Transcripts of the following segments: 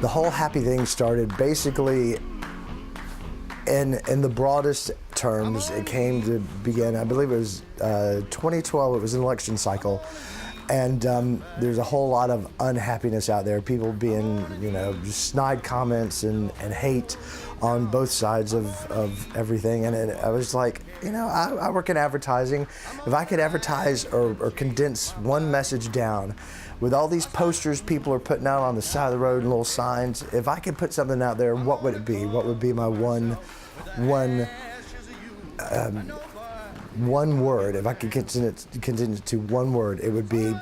The whole happy thing started basically in the broadest terms. It came to begin, I believe it was 2012, it was an election cycle. And there's a whole lot of unhappiness out there, people being, just snide comments and hate on both sides of everything. And I was like, I work in advertising. If I could advertise or condense one message down with all these posters people are putting out on the side of the road and little signs, if I could put something out there, what would it be? What would be my one word? If I could condense it to one word, it would be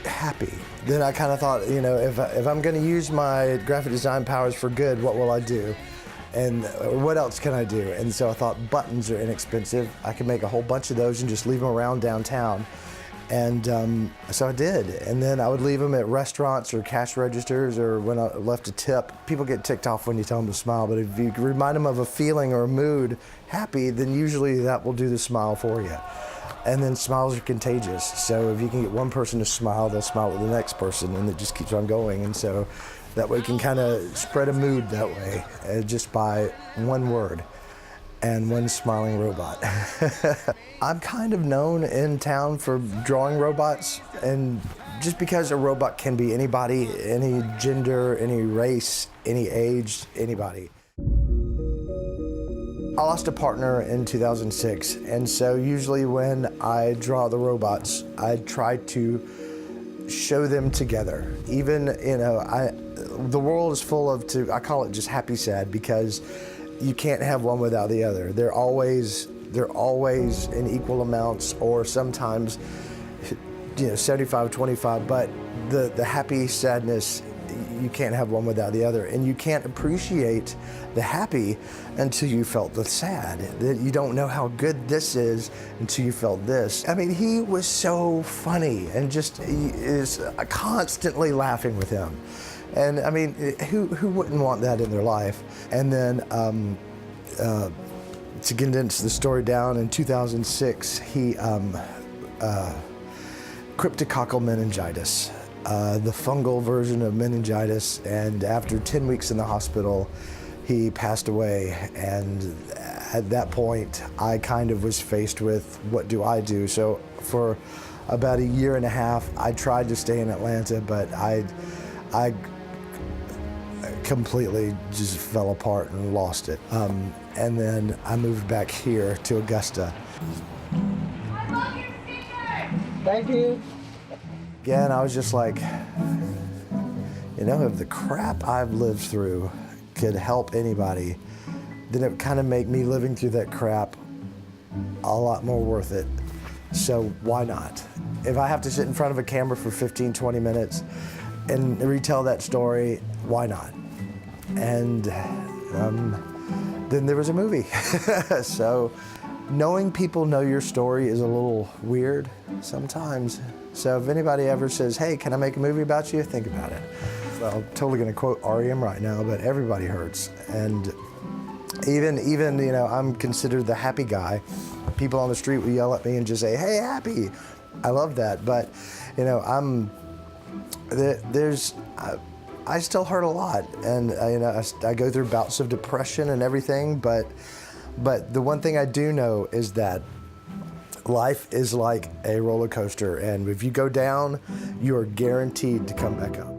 happy. Then I kind of thought, if I'm going to use my graphic design powers for good, what will I do? And what else can I do? And so I thought buttons are inexpensive. I could make a whole bunch of those and just leave them around downtown. And so I did. And then I would leave them at restaurants or cash registers, or when I left a tip. People get ticked off when you tell them to smile, but if you remind them of a feeling or a mood, happy, then usually that will do the smile for you. And then smiles are contagious. So if you can get one person to smile, they'll smile with the next person, and it just keeps on going. And so that way you can kind of spread a mood that way, just by one word and one smiling robot. I'm kind of known in town for drawing robots, and just because a robot can be anybody, any gender, any race, any age, anybody. I lost a partner in 2006, and so usually when I draw the robots, I try to show them together. Even, the world is full of, I call it just happy sad, because you can't have one without the other. They're always in equal amounts, or sometimes 75-25, but the happy sadness, you can't have one without the other. And you can't appreciate the happy until you felt the sad. You don't know how good this is until you felt this. I mean, he was so funny, and he is constantly laughing with him. And I mean, who wouldn't want that in their life? And then to condense the story down, in 2006, he cryptococcal meningitis, the fungal version of meningitis, and after 10 weeks in the hospital, he passed away. And at that point, I kind of was faced with, what do I do? So for about a year and a half, I tried to stay in Atlanta, but I completely just fell apart and lost it. And then I moved back here to Augusta. I love your sticker! Thank you. Again, I was just like, if the crap I've lived through could help anybody, then it would kind of make me living through that crap a lot more worth it. So why not? If I have to sit in front of a camera for 15-20 minutes and retell that story, why not? And then there was a movie. So knowing people know your story is a little weird sometimes. So if anybody ever says, hey, can I make a movie about you? Think about it. Well, I'm totally gonna quote R.E.M. right now, but everybody hurts. And even I'm considered the happy guy. People on the street will yell at me and just say, hey, happy. I love that, but I still hurt a lot, and I go through bouts of depression and everything, but the one thing I do know is that life is like a roller coaster, and if you go down, you are guaranteed to come back up.